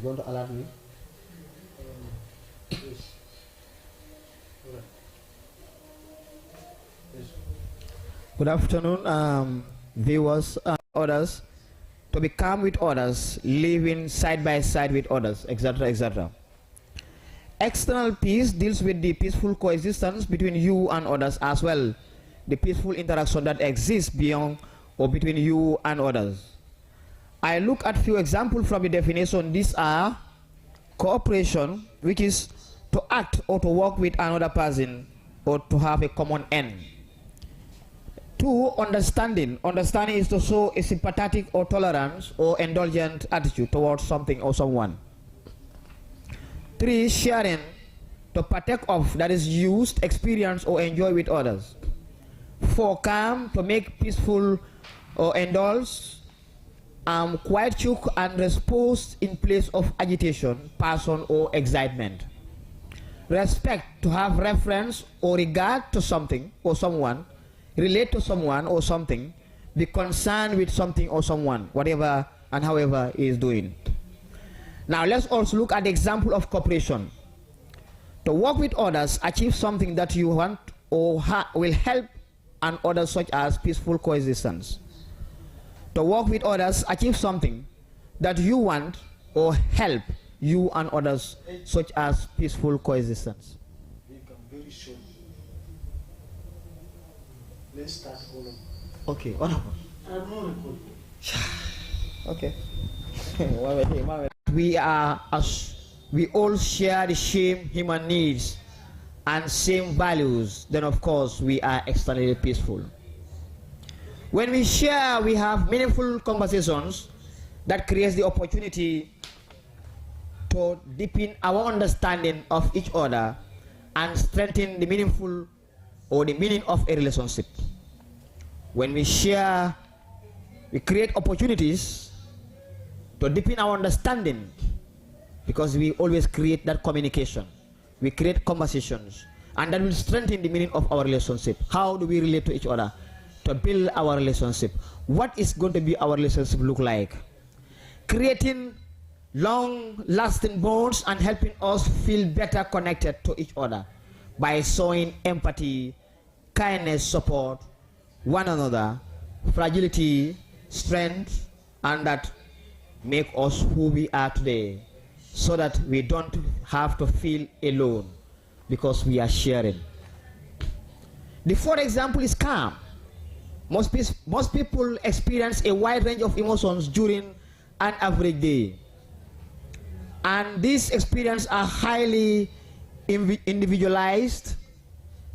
You want to alert me? Yes. Alright. Yes. Good afternoon, viewers and others. To be calm with others, living side by side with others, etc., etc. External peace deals with the peaceful coexistence between you and others, as well the peaceful interaction that exists beyond or between you and others. I look at few examples from the definition. These are cooperation, which is to act or to work with another person or to have a common end. 2, understanding. Understanding is to show a sympathetic or tolerance or indulgent attitude towards something or someone. 3, sharing, to partake of, that is used, experience or enjoy with others. 4, calm, to make peaceful or indulge, quietude and repose in place of agitation, passion or excitement. Respect, to have reference or regard to something or someone, relate to someone or something, be concerned with something or someone, whatever and however he is doing. Now let's also look at the example of cooperation. To work with others, achieve something that you want or will help and others, such as peaceful coexistence. To work with others, achieve something that you want or help you and others, such as peaceful coexistence. Become very short. Let's start all over. Okay, what happened? I have no record. Okay. We all share the same human needs and same values, then of course we are externally peaceful. When we share, we have meaningful conversations that creates the opportunity to deepen our understanding of each other and strengthen the meaningful or the meaning of a relationship. When we share, we create opportunities to deepen our understanding, because we always create that communication. We create conversations, and that will strengthen the meaning of our relationship. How do we relate to each other? To build our relationship. What is going to be our relationship look like? Creating long-lasting bonds and helping us feel better connected to each other by showing empathy, kindness, support, one another, fragility, strength, and that make us who we are today, so that we don't have to feel alone because we are sharing. The 4th example is calm. Most people experience a wide range of emotions during an average day, and these experiences are highly individualized,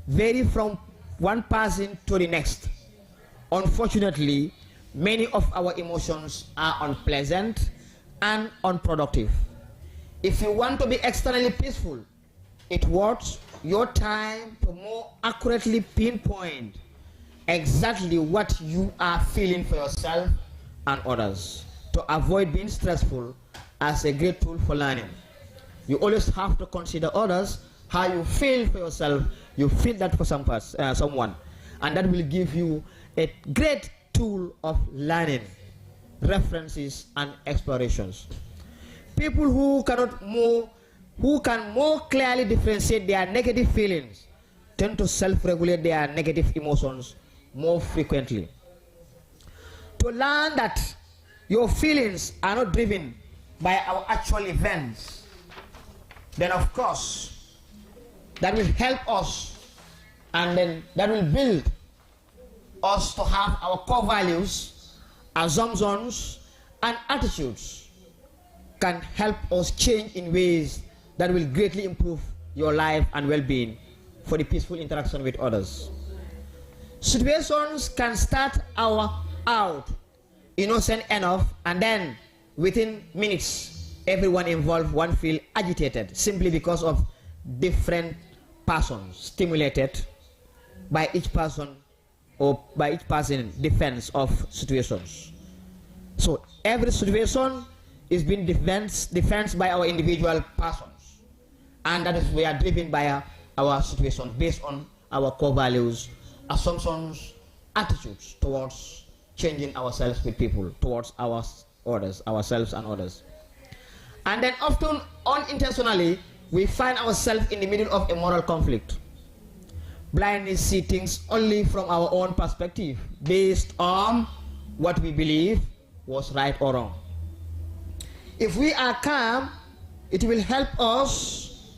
vary from one person to the next. Unfortunately, many of our emotions are unpleasant and unproductive. If you want to be externally peaceful, it worth your time to more accurately pinpoint exactly what you are feeling for yourself and others, to avoid being stressful as a great tool for learning. You always have to consider others, how you feel for yourself. You feel that for someone, and that will give you a great tool of learning, references and explorations. People who can more clearly differentiate their negative feelings tend to self-regulate their negative emotions more frequently. To learn that your feelings are not driven by our actual events, then of course that will help us, and then that will build us to have our core values, assumptions and attitudes can help us change in ways that will greatly improve your life and well-being for the peaceful interaction with others. Situations can start out innocent enough, and then within minutes everyone involved one feel agitated simply because of different persons stimulated by each person or by each person defense of situations. So every situation is being defensed by our individual persons, and that is we are driven by our situation based on our core values, assumptions, attitudes towards changing ourselves with people, towards ourselves and others. And then often unintentionally, we find ourselves in the middle of a moral conflict. Blindly see things only from our own perspective, based on what we believe was right or wrong. If we are calm, it will help us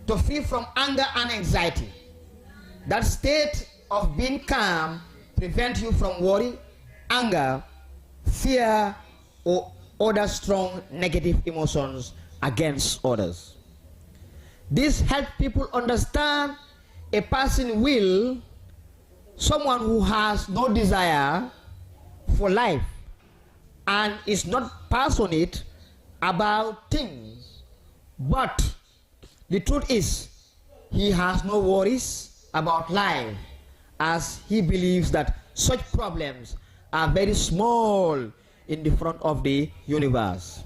to free from anger and anxiety. That state of being calm prevents you from worry, anger, fear, or other strong negative emotions against others. This helps people understand a person will, someone who has no desire for life and is not passionate about things, but the truth is he has no worries about life, as he believes that such problems are very small in the front of the universe.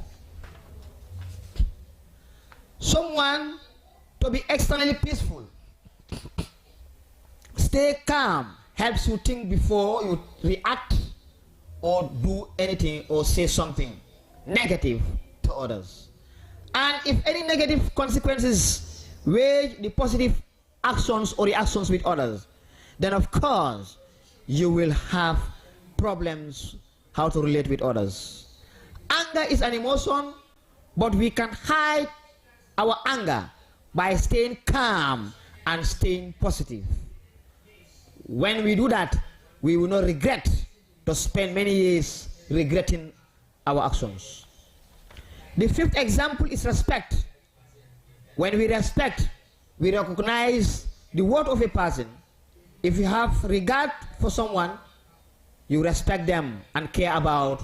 Someone to be externally peaceful, stay calm, helps you think before you react or do anything or say something negative to others. And if any negative consequences weigh the positive actions or reactions with others, then of course you will have problems how to relate with others. Anger is an emotion, but we can hide our anger by staying calm and staying positive. When we do that, we will not regret to spend many years regretting our actions. The fifth example is respect. When we respect, we recognize the worth of a person. If you have regard for someone, you respect them and care about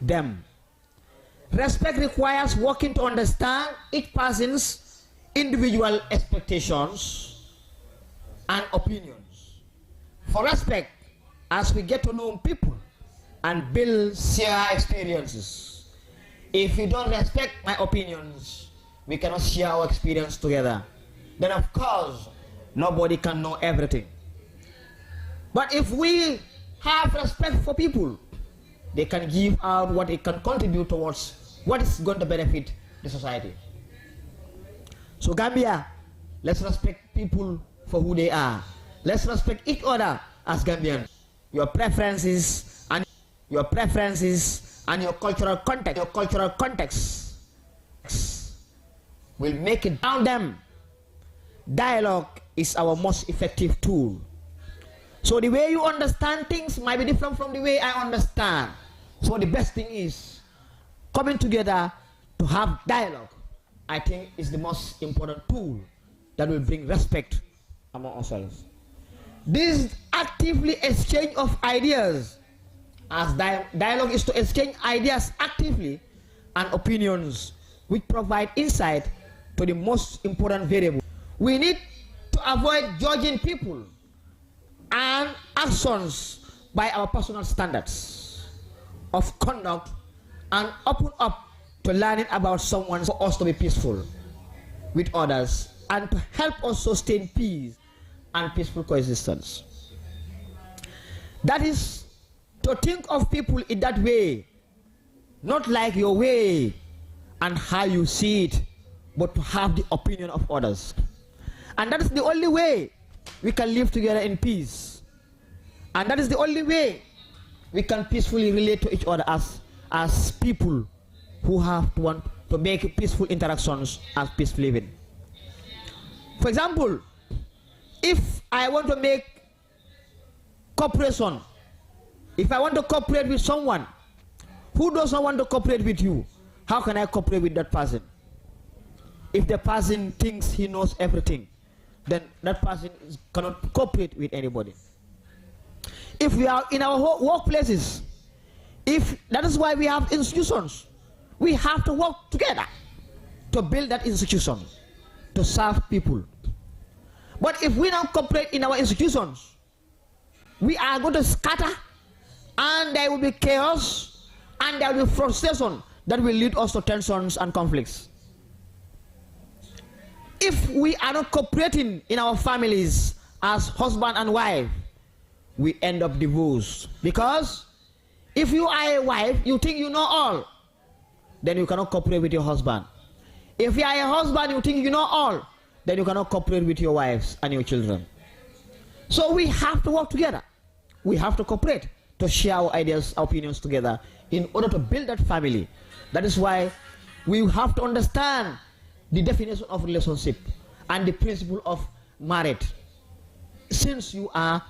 them. Respect requires working to understand each person's individual expectations and opinions. For respect, as we get to know people and build share experiences. If you don't respect my opinions, we cannot share our experience together. Then of course, nobody can know everything. But if we have respect for people, they can give out what it can contribute towards what is going to benefit the society. So Gambia, let's respect people for who they are. Let's respect each other as Gambians. Your preferences and your cultural context will make it down them. Dialogue is our most effective tool. So the way you understand things might be different from the way I understand. So the best thing is coming together to have dialogue. I think is the most important tool that will bring respect among ourselves. This actively exchange of ideas, as dialogue is to exchange ideas actively and opinions which provide insight to the most important variable. We need to avoid judging people and actions by our personal standards of conduct and open up to learning about someone for us to be peaceful with others and to help us sustain peace and peaceful coexistence. That is to think of people in that way, not like your way and how you see it, but to have the opinion of others. And that is the only way we can live together in peace. And that is the only way we can peacefully relate to each other as people who have to want to make peaceful interactions as peaceful living. For example, if I want to make cooperation, if I want to cooperate with someone who doesn't want to cooperate with you, how can I cooperate with that person? If the person thinks he knows everything, then that person cannot cooperate with anybody. If we are in our workplaces, if that is why we have institutions, we have to work together to build that institution, to serve people. But if we don't cooperate in our institutions, we are going to scatter, and there will be chaos, and there will be frustration that will lead us to tensions and conflicts. If we are not cooperating in our families as husband and wife, we end up divorced. Because if you are a wife, you think you know all. then you cannot cooperate with your husband. If you are a husband, you think you know all, then you cannot cooperate with your wives and your children. So we have to work together. We have to cooperate to share our ideas, our opinions together in order to build that family. That is why we have to understand the definition of relationship and the principle of marriage. Since you are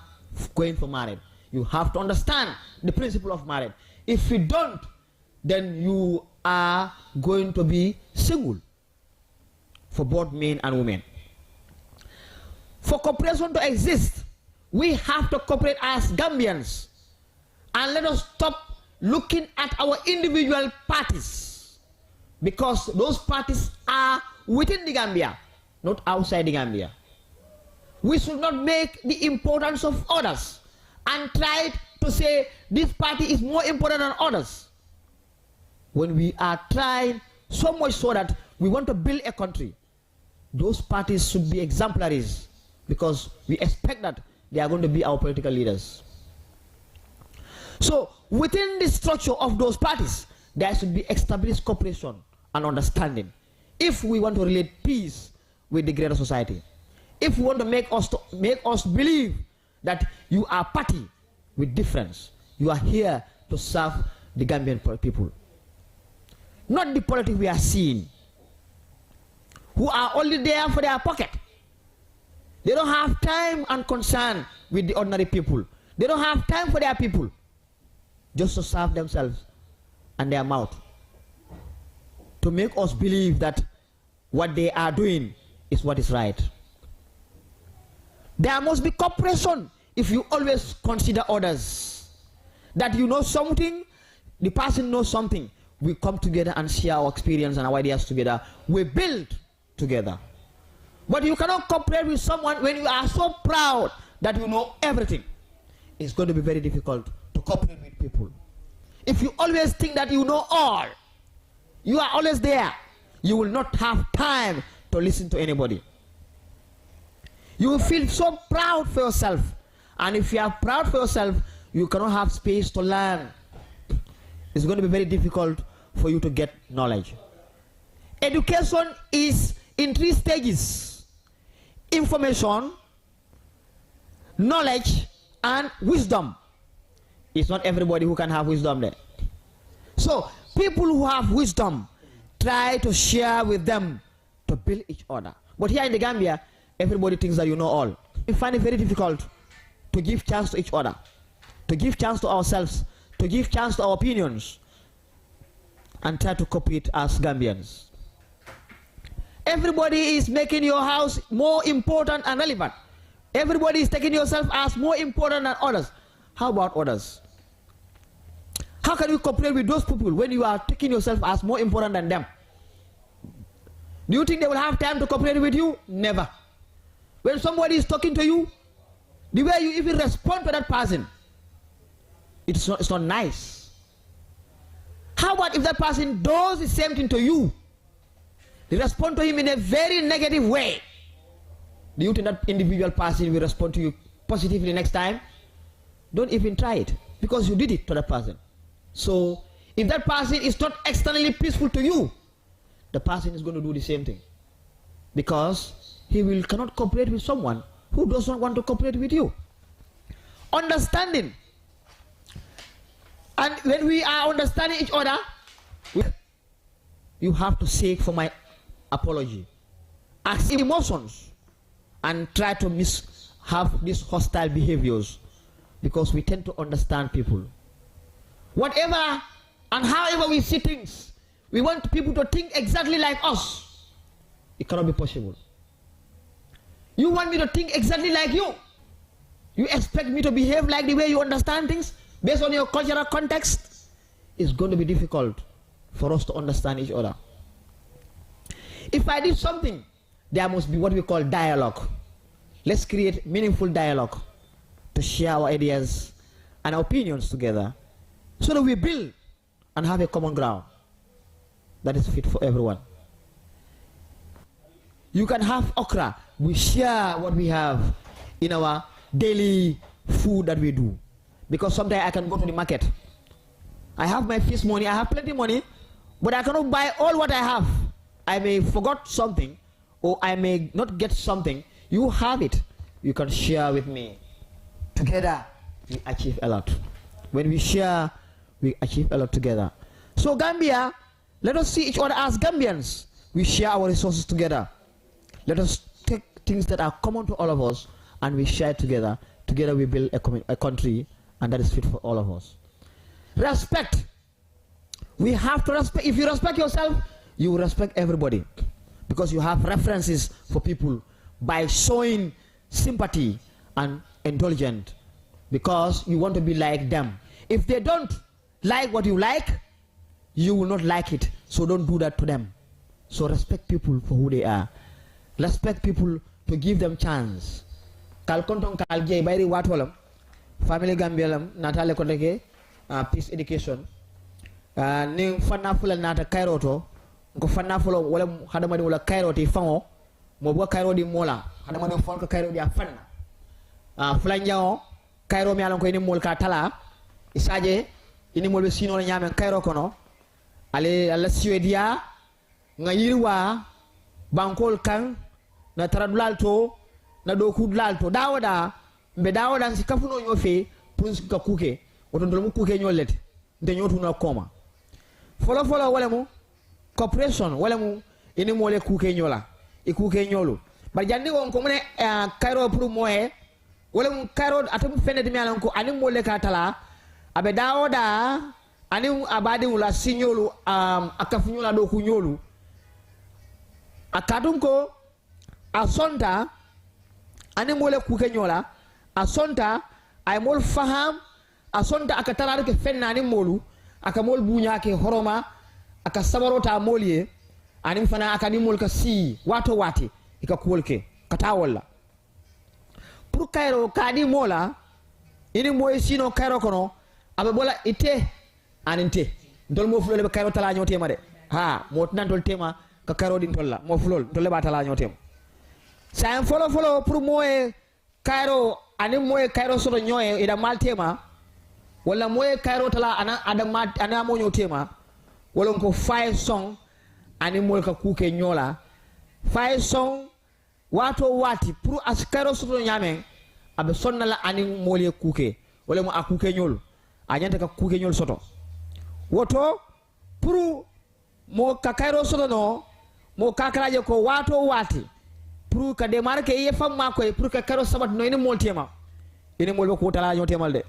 going for marriage, you have to understand the principle of marriage. If you don't, then you are going to be single for both men and women. For cooperation to exist, we have to cooperate as Gambians, and let us stop looking at our individual parties, because those parties are within the Gambia, not outside the Gambia. We should not make the importance of others and try to say this party is more important than others, when we are trying so much so that we want to build a country. Those parties should be exemplaries, because we expect that they are going to be our political leaders. So within the structure of those parties, there should be established cooperation and understanding if we want to relate peace with the greater society. If we want to make us believe that you are party with difference, you are here to serve the Gambian people, not the politics we are seeing, who are only there for their pocket. They don't have time and concern with the ordinary people. They don't have time for their people, just to serve themselves and their mouth, to make us believe that what they are doing is what is right. There must be cooperation if you always consider others. That you know something, the person knows something. We come together and share our experience and our ideas together. We build together. But you cannot cooperate with someone when you are so proud that you know everything. It's going to be very difficult to cooperate with people. If you always think that you know all, you are always there, you will not have time to listen to anybody. You will feel so proud for yourself. And if you are proud for yourself, you cannot have space to learn. It's going to be very difficult for you to get knowledge. Education is in 3 stages: information, knowledge, and wisdom. It's not everybody who can have wisdom there. So people who have wisdom, try to share with them to build each other. But here in the Gambia, everybody thinks that you know all. We find it very difficult to give chance to each other, to give chance to ourselves, to give chance to our opinions, and try to cooperate as Gambians. Everybody is making your house more important and relevant. Everybody is taking yourself as more important than others. How about others? How can you cooperate with those people when you are taking yourself as more important than them? Do you think they will have time to cooperate with you? Never. When somebody is talking to you, the way you even respond to that person, it's not nice. How about if that person does the same thing to you? You respond to him in a very negative way. Do you think that individual person will respond to you positively next time? Don't even try it, because you did it to that person. So if that person is not externally peaceful to you, the person is going to do the same thing, because he cannot cooperate with someone who does not want to cooperate with you. Understanding. And when we are understanding each other, you have to seek for my apology. Ask emotions and try to have these hostile behaviors, because we tend to understand people. Whatever and however we see things, we want people to think exactly like us. It cannot be possible. You want me to think exactly like you. You expect me to behave like the way you understand things based on your cultural context. It's going to be difficult for us to understand each other. If I did something, there must be what we call dialogue. Let's create meaningful dialogue to share our ideas and our opinions together, so that we build and have a common ground that is fit for everyone. You can have okra. We share what we have in our daily food that we do. Because sometimes I can go to the market. I have my fish money, I have plenty of money, but I cannot buy all what I have. I may forgot something, or I may not get something. You have it. You can share with me. Together, we achieve a lot. When we share, we achieve a lot together. So Gambia, let us see each other as Gambians. We share our resources together. Let us take things that are common to all of us and we share it together. Together we build a country, and that is fit for all of us. Respect. We have to respect. If you respect yourself, you will respect everybody, because you have references for people by showing sympathy and indulgent, because you want to be like them. If they don't like what you like, you will not like it. So don't do that to them. So respect people for who they are. Respect people to give them chance. Kal kontong kal jey bayri watolam family Gambia lam natale ko deke peace education ni fanna fulal nata kairoto ko fanna fulo wala hadama di wala kairoti fango mo bo kairo di mola hadama di fon ko kairo di fanna fulan jawo kairo mi alon ko ni mol ka tala isaje ini mol be sino la nyame kairo kono ale alla siwedia nga yirwa bankol kan na taradulal to na do kudlal to dawoda mbe dawoda si kafuno nyofe pour ka kuke oto ndol mu kuke nyolete nte nyotu na koma folo wala mu corporation wala mu ini mole kuke nyola e kuke nyolo bar jandi won ko mune kairo pour moye wala mu kairo atum fende mi alon ko ani mole ka tala abe dawoda ani abadi wala signolu akafunyola do ku nyolu akadum ko asonta ani mole kuke nyola asonta ay mol faham asonta aka tarare ke fenna ani molu aka mol bunya ke horoma aka sabarota molye ani fana aka ni mol ka si wato wati ika kulke kata walla pour kairo kadi mola ini moy sino kairo kono abe bola ite aninte dol mo fulole be kairo tala nyotema de ha mo tan tol tema ka kairo din tolla mo fulol tolle ba tala nyotema sa folo pour moye kairo ani moye kairo soto nyoye ida maltema wala moye kairo tala ana mo nyotema wala ko fay song ani mol ka kuke nyola fay song wato wati pour as kairo soto nyame abe sonnala ani mole kuke wala mo akuke nyol anyanta ka kuke nyol soto woto pour mo ka kairo soto no mo kakaraje ko wato wati pour ka démarrer ke ye fam makoy pour ka karo sabat no ene moltema ene molbe ko tala nyotemal de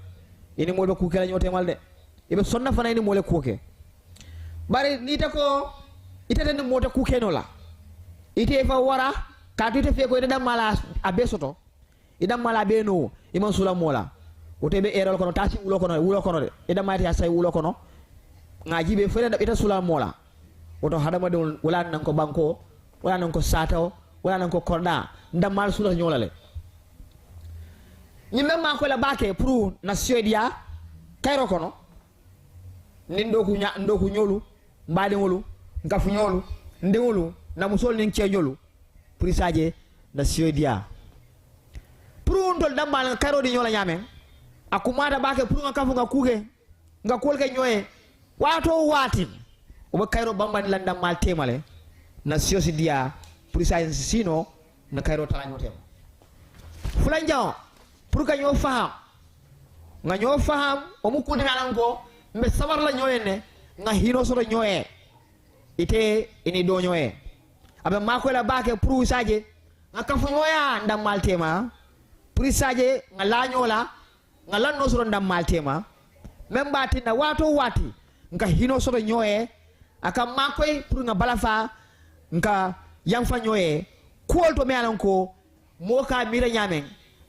ene molbe ku kala nyotemal de ibe sonna fana ene mole kuke bari nita ko itata ne mota kuke no la ite fa wara ka tute fe ko ida mala abesoto ida mala be no iman sula mola otebe erol kono tasi wulo kono de ida mati asay wulo kono ngaji be fere da ita sula mola oto hadama de wala nan ko banko wala nan ko sataw wala nan ko korda ndamal sula nyolale ni memma ko la bake pour na siodia kairo kono nin do ku nyolu mbade wolu ngafu nyolu ndewolu na musol nin ce nyolu pour saje na siodia pour ndol damal kairo di nyola nyame akumata bake pour ngafu nga kuke nga kolke nyoye wato watin o kairo bambani landa mal temale na siodia pour ça sino na kairo tala nyotem fulan jaw pour ka ñoo faham nga ñoo faham o mu kudi ngalan ko mbe sabar la ñoyene nga hino so ñoye ite ini do ñoye abe mako la bake pour saje nga kafu ñoya ndam maltema pour saje nga la ñola nga lan no so ndam maltema même bati na wato wati nga hino so ñoye aka makoy pour nga balafa nga yang fa ñoye kuol to me alan ko mo ka mira nyamen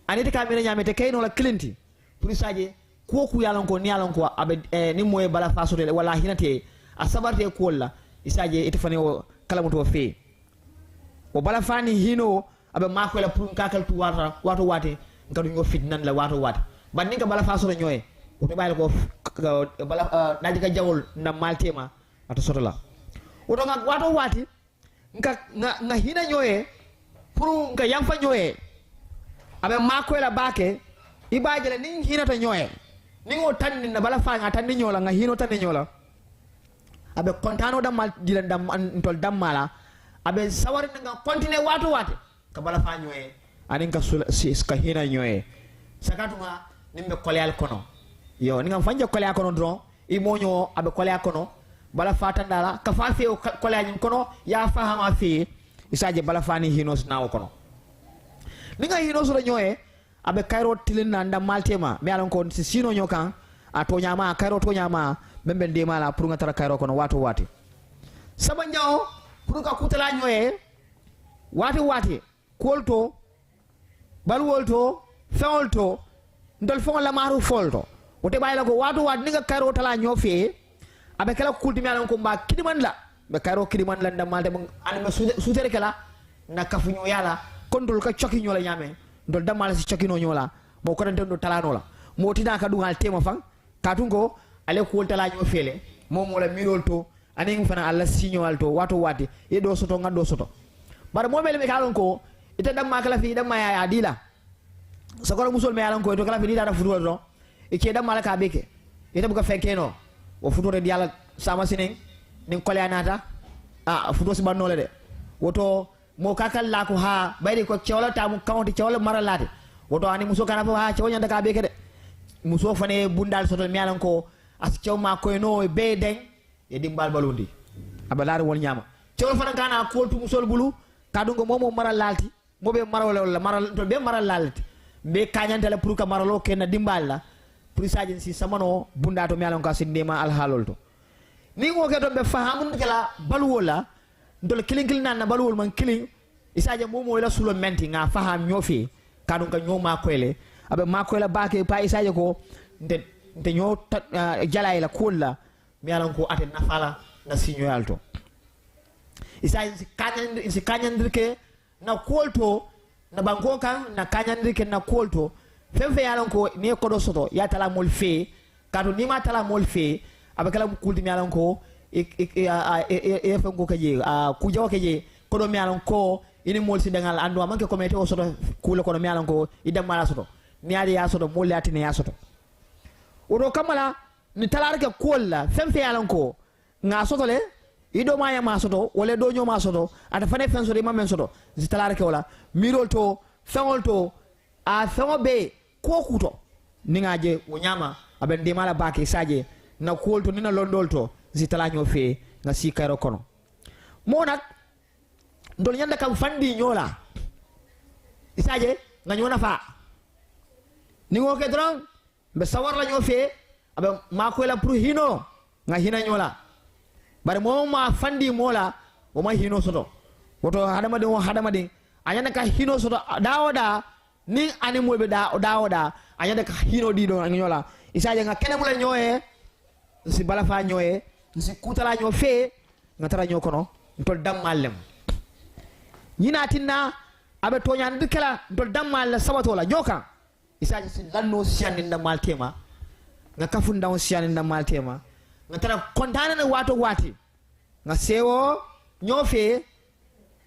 anite ka mira nyamete kayno la clinti pour saje ko ku yalan ko ni alan ko abe ni moye bala fa sote wala hinate a sabarte kuol la isaje ite fane o kala mo to fe o bala fani hino abe mako la pour kakal tu wato wate ngadu ngo fit nan la wato wate ban ni ka bala fa sote ñoye o to bayal ko bala naji ka jawol na maltema ato soto la o to nga wato wate nga hina nyoye pour nga yang fa nyoye abe mako la bake ibajele ning hina ta nyoye ningo tanni na bala fa nga tanni nyola nga hino tanni nyola abe kontano dammal dilan dam ntol dammala abe sawari nga continue watu wate ka bala fa ñoye anin ka ska hina ñoye sakatuma nimbe koleal kono yo ni ngam fanje kolea kono dron i moño abe kolea kono bala fa tandala ka fa fe kolea ñin kono ya fahama fi isaje bala fa ni hinos nawo kono ni nga hinos la ñoye abe kayro tilin na ndam maltema mi alon ko si sino ñokan a to ñama kayro to ñama membe de mala pour nga tara kayro kono watu wati saba ñaw pour ka kutala ñoye wati kolto balwolto fewolto ndol fon la maru folto wote bayla ko watu wat ni nga kayro tala ñofe abe kala kulti mi alon ko mba kidiman la be kayro kidiman la ndam malte an me sutere kala na kafu ñu yala kondol ka coki ñola ñame ndol damal si coki no ñola mo ko do talano la mo tina ka dungal tema fan katungo ale ko tala ñofe le mo mo la mirol to anin fana alla signal to watu wati e do soto ngado soto bar mo mele me kalon ko ite damma kala fi damma ya dila sakoro musol me yalan ko to kala fi dida fudo do e ke damma la ka beke ite buka fenkeno o fudo de yalla sama sinin nin kole anata fudo si bannole de woto mo kakal la ko ha bayri ko cewla tamu kawti cewla maralate woto ani muso kana fa ha cewnya da ka beke de muso fane bundal soto me yalan ko as cewma ko no e be den e dimbal balundi abalari wol nyama cewla fana kana koltu musol bulu kadungo momo maralalti mobe maralo maral to be maralalti be kanyantale pour ka maralo ken dimbal la pour sajin si samano bunda to mialon ka sindema al halol to ni ngo ke to be fahamun kala balwola ndol kilin nan na balwol man kilin isaje momo la sulo menti nga faham nyofi kadun ka nyoma koyle abe ma koyla baake pa isaje ko nte nyo jalay la kulla mialon ko aten nafala na sinyo alto isaje si kanyandirke na kolto na banko kan na kanyandirke na kolto femfe yalan ko ni ko do soto ya tala mol fe kato ni ma tala mol fe abakala kulti mi yalan ko e fango kaje ku jaw kaje ko do mi yalan ko ini mol si dangal ando manke ko mete o soto kula ko do mi yalan ko idam mala soto ni ade ya soto mol latine ya soto odo kamala ni talarke kolla femfe yalan ko nga soto le ido maya ma soto wala do nyoma soto ata fane fen soto imam soto zitalare ke wala mirol to fengol to a fengo be ko kuto ningaje wonyama aben de mala bake saje na kolto nina londol to zitala nyo fe nga si kayro kono monak ndol nyanda kam fandi nyola isaje nga nyona fa ningo ke dron be sawar la nyo fe abe ma ko la pour hino nga hina nyola bare mo ma fandi mola o ma hino soto woto hadama de anyana ka hino soto dawoda ni animal be dawoda anyana ka hino di do nyola isaje nga kene mula nyoe si bala fa nyoe si kutala nyo fe nga tara nyo kono ntol dammallem nyina tinna abe tonya ndikela ntol dammal sabato la nyoka isaje si lanno sian nda maltema nga kafunda on sian nda maltema nga tara kontana na wato wati nga sewo nyofe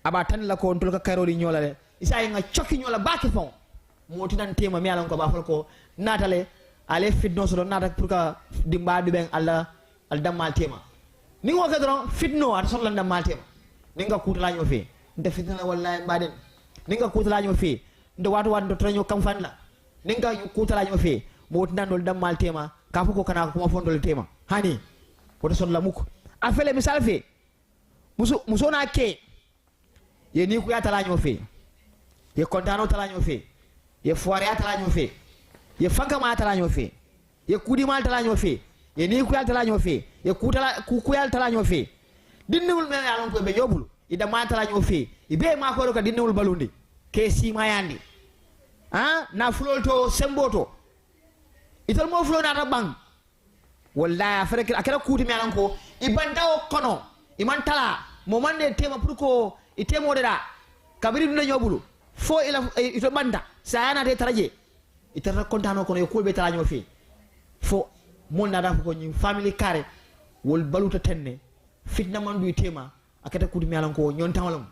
aba tan la ko ntol ka karoli nyola le isa nga choki nyola baki fon moti nan tema mi alan ko ba fal ko natale ale fitno so nata pour ka dimba du ben alla al damal tema ni ngo ka don fitno at so la damal tema ni nga kutala nyofe nde fitna wallahi baden ni nga kutala nyofe nde wato wan do tranyo kam fan la ni nga kutala nyofe moti nan dol damal tema ka fuko kana ko ma fondol tema hani woto son la muko afele misal fe muso na ke ye ni ku ya tala nyofe ye kontano tala nyofe ye foire ya tala nyofe ye fanka ma tala nyofe ye kudi mal tala nyofe ye ni ku ya tala nyofe ye ku ya tala nyofe dinnul men ya lon ko be yobul ida ma tala nyofe ibe ma ko ka dinnul balundi ke si ma yandi na fulol to semboto itol mo fulo na ta bang wallahi afere akara kuti mi alan ko ibandawo kono iman tala mo mande tema pour ko itemo da kabiri dum nyobulu fo ila ito banda sayana de taraje itara kontano kono ko be tala nyofi fo mon na da ko nyi family kare wol baluta tenne fitna man du tema akata kuti mi alan ko nyon tawlam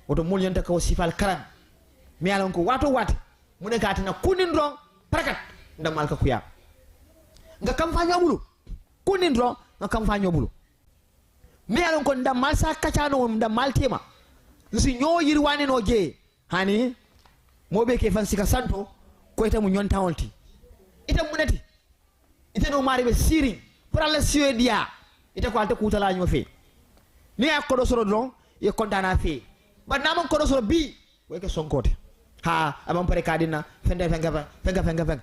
oto mol yonta ko sifal karan mi alan ko wato wati mune ka tina kunin ron parakat ndamal ka kuya nga kam fa nyobulu kunindro nga kam fa nyobulu mi alon ko ndam mal sa kacano ndam mal tema si ñoo yirwane no je hani mobe ke fan sika santo ko ita mu ñon tawolti ita munati ita no mari be siri pour alla suedia ita ko alta kutala ñoo fe ni ak ko do soro don e kontana fe ba namon ko do soro bi way ke sonkote ha amam pare kadina fenga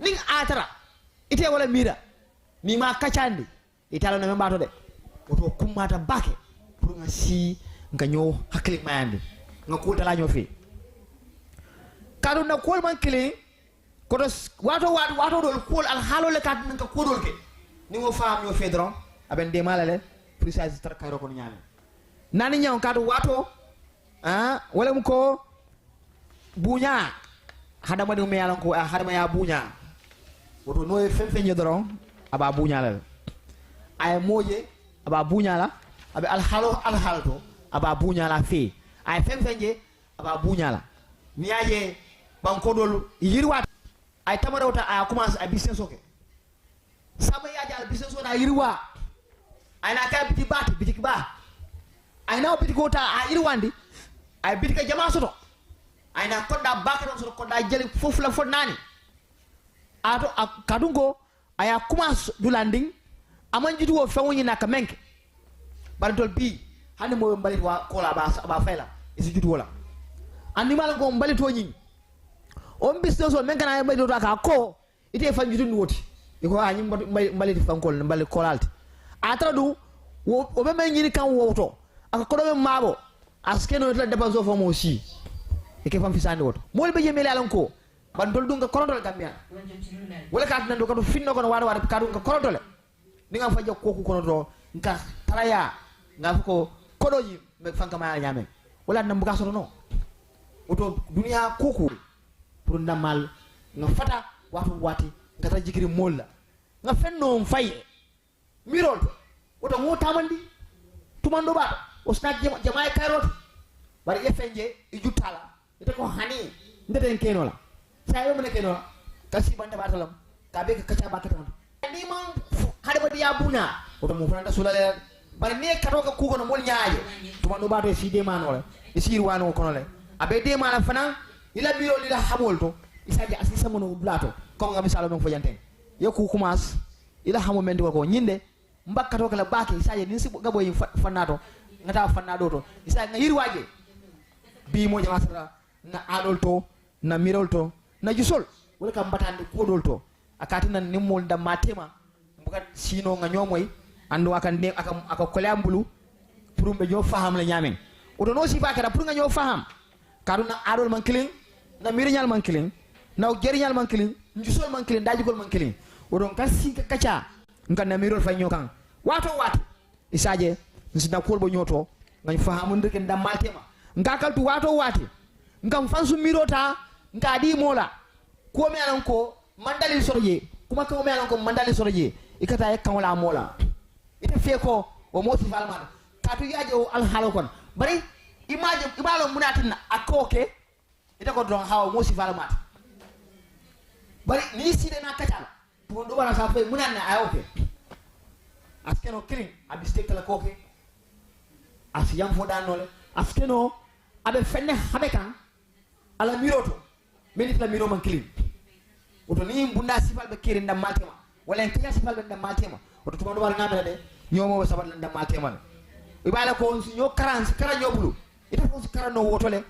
ning atara ite wala mira ni ma kacandi italo na membato de woto kumata bake pour nga si nga ñoo hakli mayande nga ko dala ñoo fi kadu na kol man kili ko do wato do kol al halo le kat nga ko dol ke ni mo faam ñoo fe dron aben de malale pour sa tar kayro ko ñaan nani ñaw kadu wato wala mu ko buña hadama de me yalan ko hadama ya buña woto no e fenfeñe dron aba buña la ay moje aba buña la abe alhalto aba buña la fi ay fenfeñe aba buña la ni aje banko dol yirwa ay tamarota ay commence ay business oke sama yaje al business ona yirwa ay na kay biti ba ay na biti gota ay yirwandi ay biti ka jama soto ay na kodda bakaro soto kodda jeli fofu la fonnani ato kadungo aya commence du landing aman jitu wo fewni naka menke barantol bi hande mo mbalit wa kola ba fayla isi jitu wala andi mal ko mbalito nyi on business o men kana mbalit do ka ko ite fan jitu woti iko anyi mbalit fankol mbalit kolalti atra du o be men nyini kan woto aka ko do mabo askeno la dépense fo mo si ike fam fisande woto mol be jemele alan ko bandol dunga korondol gambia wala ka nan do ko finno ko wada ka dunga korondole ni nga fajo ko kono do nka talaya nga ko kodoji me fanka ma nyame wala nan buka soto no oto dunia kuku pour ndamal nga fata wati nga ta jikiri molla nga fenno faye mirol oto mo tamandi tumando ba o snak jamaay karot bari efenje e jutala ite ko hani ndeten kenola sayo mene kenola kasi bande batalam kabe ka kacha bakatam ni man hade badi abuna oto mo fanda sulale bari ne katoka kuko no mol nyaaje tumando bato e side manole e sirwano kono le abe de mala fana ila biro lila hamolto isaje asisa mono blato ko ngam misalo men fojante yoku kumas ila hamo mendi ko nyinde mbakkato kala bake isaje ni sibo gabo yi fannato ngata fannado to isaje nga yirwaje bi mo jama sara na adolto na mirolto na jusol wala kam batande kodolto akati nan nimmol da matema mbukat sino nga nyomoy andu akan de aka kolambulu pour be ñoo faham la ñamen o do no si bakara pour nga ñoo faham kaduna adol man kilin na mirinyal man kilin na jerinyal man kilin jusol man kilin dajigol man kilin o don kasi kacha ngan na mirol fay ñokan wato isaje nsina kolbo nyoto ngani fahamu ndeke ndam matema ngakal tu wato wati ngam fansu mirota ngadi mola ko me alan ko mandali soroje kuma ko me alan ko mandali soroje ikata e kan wala mola ite fe ko o moti falma katu yaje o al halo kon bari image ibalo munatina akoke ite ko don hawo mo si falma bari ni side na kacala to ndo wala sa fe munanna ayoke askeno killing abiste kala koke asiyam fodanole askeno abe fenne habe kan ala miroto menit la miro man killing oto ni bunda sifal be kiri ndam maltema wala en kaya sifal be ndam maltema oto to ndo wala ngamela de nyomo sabal ndam maltema ibala ko nyo karan kara nyobulu ita ko kara no wotole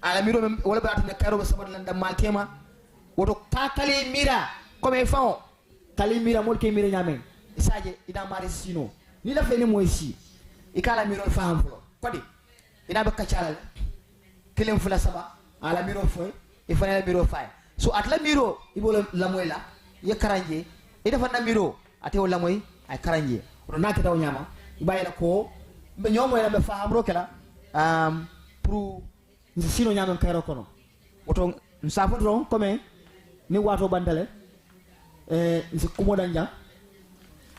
ala miro wala ba tan karo be sabal ndam maltema oto ka kali mira comme fao kali mira mol ke mira nyamen isaje ida mari sino ni la fene moy si ikala miro faham fulo kodi ida be kacala kelem fula saba ala miro foy e fana la miro fay so at la miro ibolo la moy la ye karanje e dafa na miro ate wala moy ay karanje do nakata taw nyama ibayela ko be nyomo la be faham ro kala pour sino nyama kayro kono oto nsafo ron comme ni wato bandale nsi kumoda nja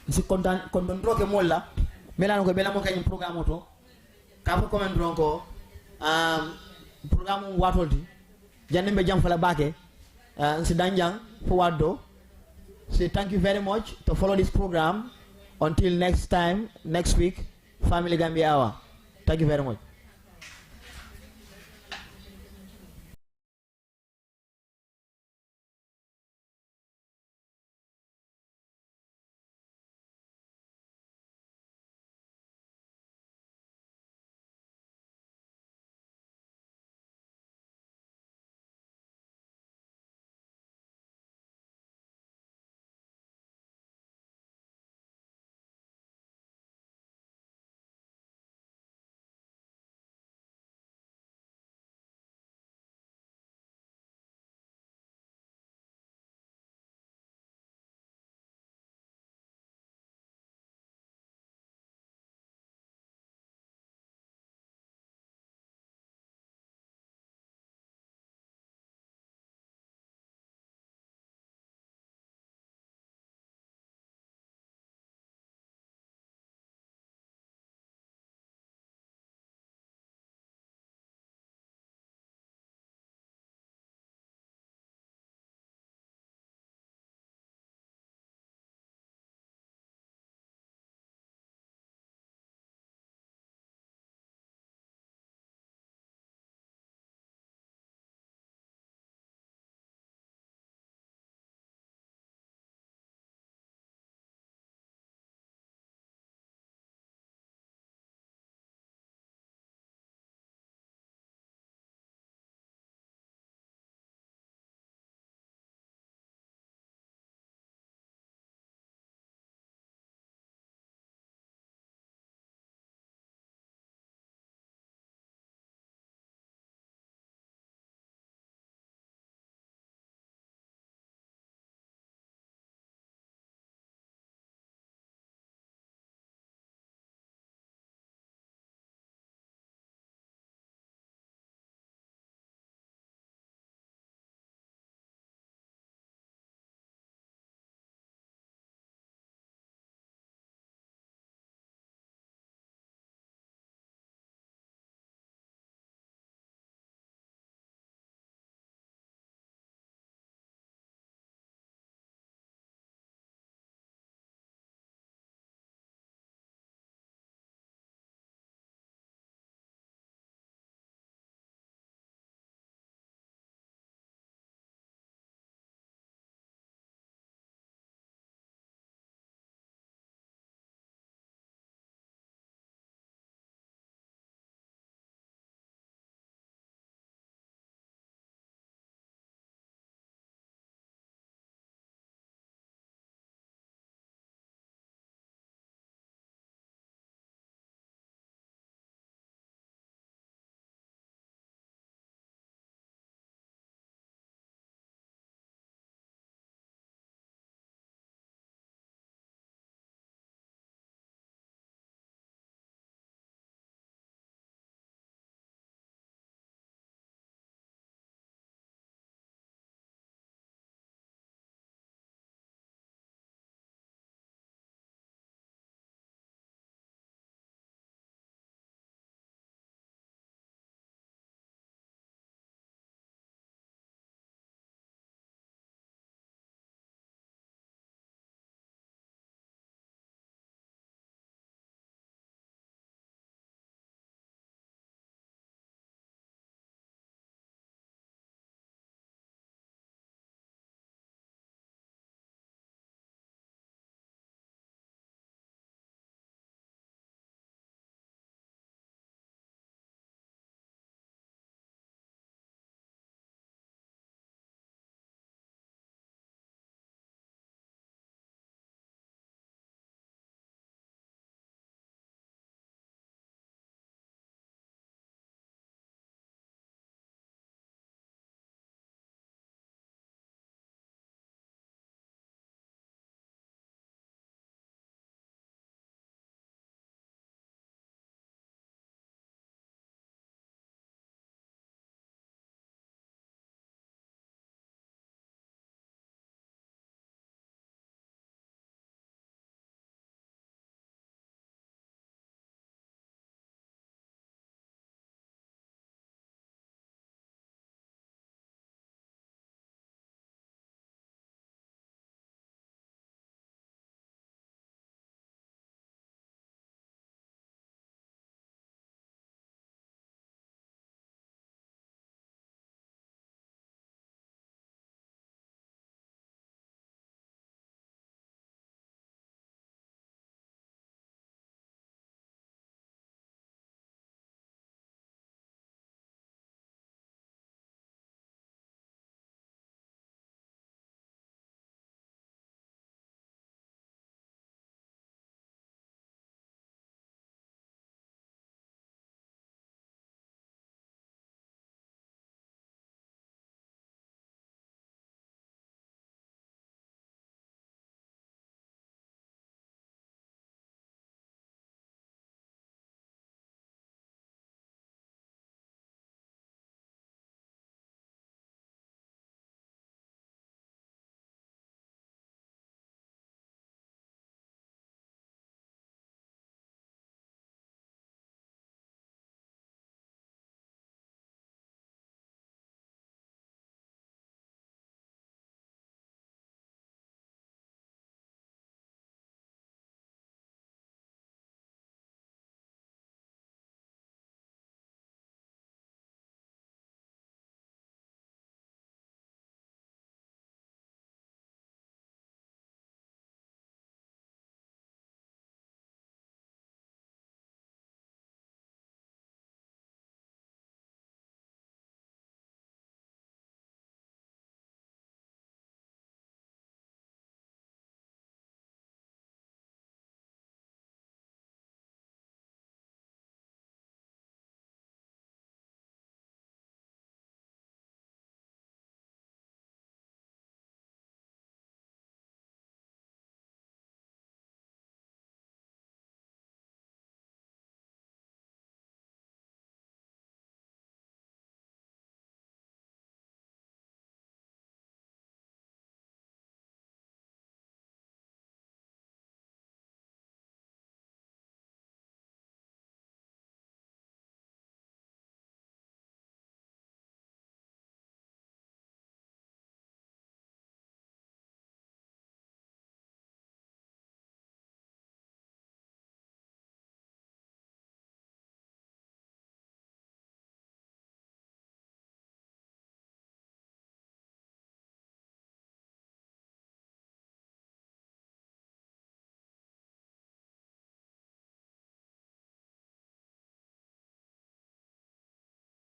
nsi kontan kon don droge molla melano ko bela mo kany programme to ka ko comment ron ko programme watolti janne be jam fala bake nsi danjang fo waddo say thank you very much to follow this program until next time next week Family Gambia Hour. Thank you very much.